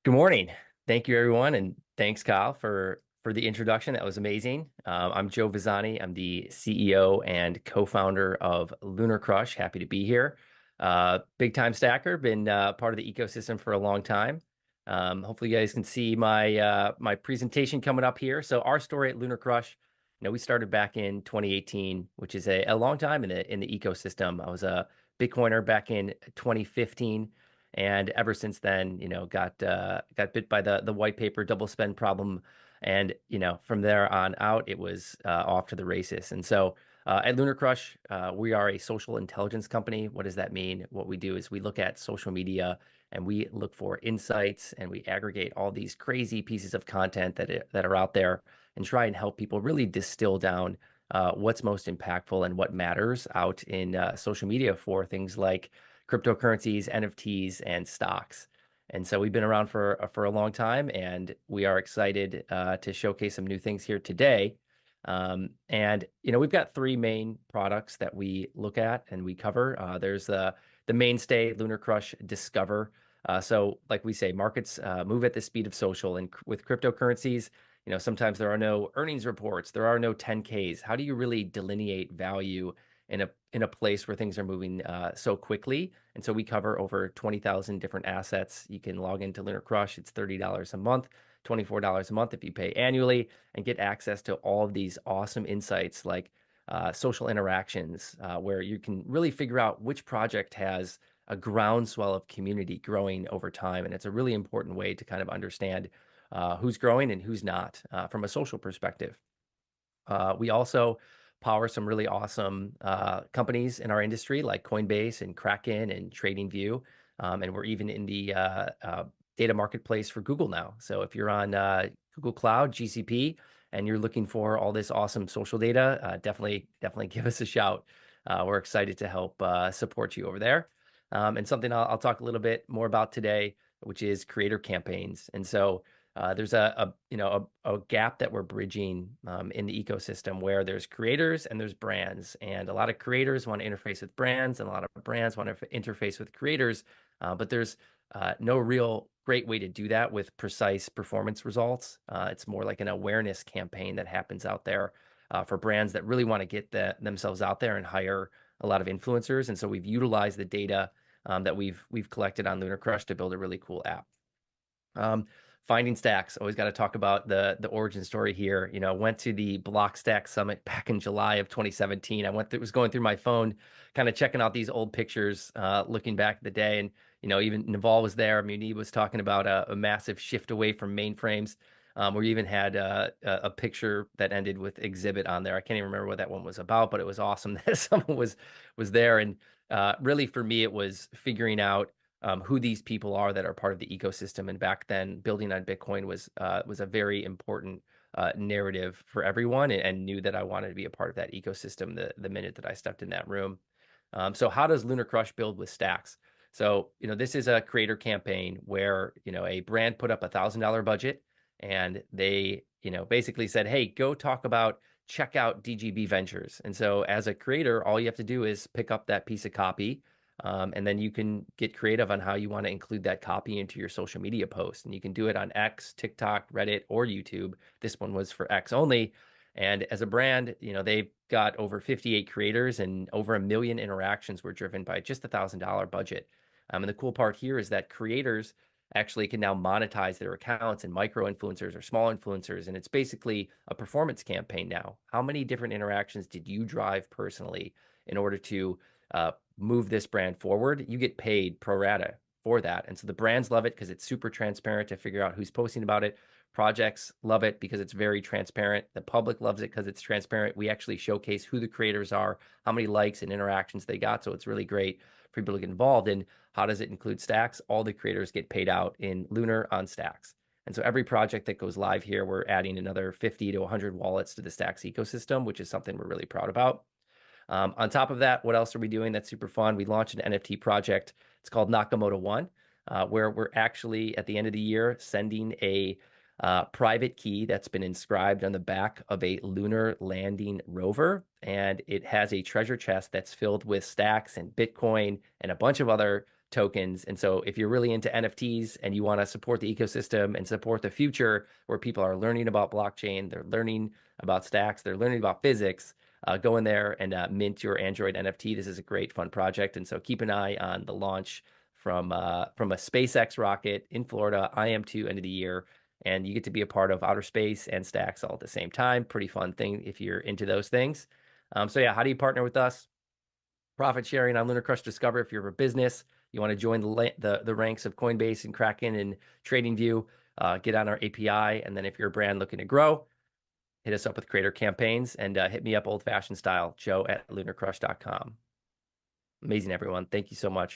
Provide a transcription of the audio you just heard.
Good morning. Thank you, everyone, and thanks, Kyle, for the introduction. That was amazing. I'm Joe Visani. I'm the CEO and co-founder of LunarCrush. Happy to be here. Big time stacker, been part of the ecosystem for a long time. Hopefully, you guys can see my presentation coming up here. So, our story at LunarCrush, we started back in 2018, which is a long time in the ecosystem. I was a Bitcoiner back in 2015. And ever since then, got bit by the white paper double spend problem, and from there on out, it was off to the races. And so, at Lunar Crush, we are a social intelligence company. What does that mean? What we do is we look at social media and we look for insights, and we aggregate all these crazy pieces of content that are out there, and try and help people really distill down what's most impactful and what matters out in social media for things like cryptocurrencies, NFTs, and stocks. And so we've been around for a long time, and we are excited to showcase some new things here today. And we've got three main products that we look at and we cover. There's the mainstay, Lunar Crush Discover. So, like we say, markets move at the speed of social, and with cryptocurrencies, sometimes there are no earnings reports, there are no 10Ks. How do you really delineate value in a place where things are moving so quickly? And so we cover over 20,000 different assets. You can log into Lunar Crush. It's $30 a month, $24 a month if you pay annually, and get access to all of these awesome insights like social interactions, where you can really figure out which project has a groundswell of community growing over time. And it's a really important way to kind of understand who's growing and who's not from a social perspective. We also power some really awesome companies in our industry like Coinbase and Kraken and TradingView. And we're even in the data marketplace for Google now. So if you're on Google Cloud, GCP, and you're looking for all this awesome social data, definitely give us a shout. We're excited to help support you over there. And something I'll talk a little bit more about today, which is creator campaigns. And so there's a gap that we're bridging in the ecosystem where there's creators and there's brands, and a lot of creators want to interface with brands, and a lot of brands want to interface with creators, but there's no real great way to do that with precise performance results. It's more like an awareness campaign that happens out there for brands that really want to get themselves out there and hire a lot of influencers. And so we've utilized the data that we've collected on Lunar Crush to build a really cool app. Finding stacks. Always got to talk about the origin story here. Went to the Blockstack Summit back in July of 2017. Was going through my phone, kind of checking out these old pictures, looking back at the day, and even Naval was there. Munib was talking about a massive shift away from mainframes. We even had a picture that ended with exhibit on there. I can't even remember what that one was about, but it was awesome that someone was there. And really, for me, it was figuring out who these people are that are part of the ecosystem. And back then, building on Bitcoin was a very important narrative for everyone, and knew that I wanted to be a part of that ecosystem the minute that I stepped in that room. So how does Lunar Crush build with stacks? So, this is a creator campaign where, a brand put up $1,000 budget, and they, basically said, hey, go check out DGB Ventures. And so as a creator, all you have to do is pick up that piece of copy, and then you can get creative on how you want to include that copy into your social media post. And you can do it on X, TikTok, Reddit, or YouTube. This one was for X only. And as a brand, they've got over 58 creators, and over 1 million interactions were driven by just $1,000 budget. And the cool part here is that creators actually can now monetize their accounts, and micro influencers or small influencers. And it's basically a performance campaign now. How many different interactions did you drive personally in order to move this brand forward? You get paid pro rata for that. And so the brands love it because it's super transparent to figure out who's posting about it. Projects love it because it's very transparent. The public loves it because it's transparent. We actually showcase who the creators are, how many likes and interactions they got. So it's really great for people to get involved. And how does it include stacks? All the creators get paid out in Lunar on stacks. And so every project that goes live here, we're adding another 50 to 100 wallets to the stacks ecosystem, which is something we're really proud about. On top of that, what else are we doing that's super fun? We launched an NFT project. It's called Nakamoto One, where we're actually at the end of the year sending a private key that's been inscribed on the back of a lunar landing rover. And it has a treasure chest that's filled with stacks and Bitcoin and a bunch of other tokens. And so if you're really into NFTs and you want to support the ecosystem and support the future where people are learning about blockchain, they're learning about stacks, they're learning about physics, go in there and mint your Android NFT. This is a great fun project. And so keep an eye on the launch from a SpaceX rocket in Florida, IM2 end of the year, and you get to be a part of outer space and stacks all at the same time. Pretty fun thing if you're into those things. So yeah, how do you partner with us? Profit sharing on LunarCrush Discover. If you're a business, you want to join the ranks of Coinbase and Kraken and TradingView, get on our API. And then if you're a brand looking to grow, hit us up with creator campaigns and hit me up old fashioned style, joe@lunarcrush.com. Amazing, everyone. Thank you so much.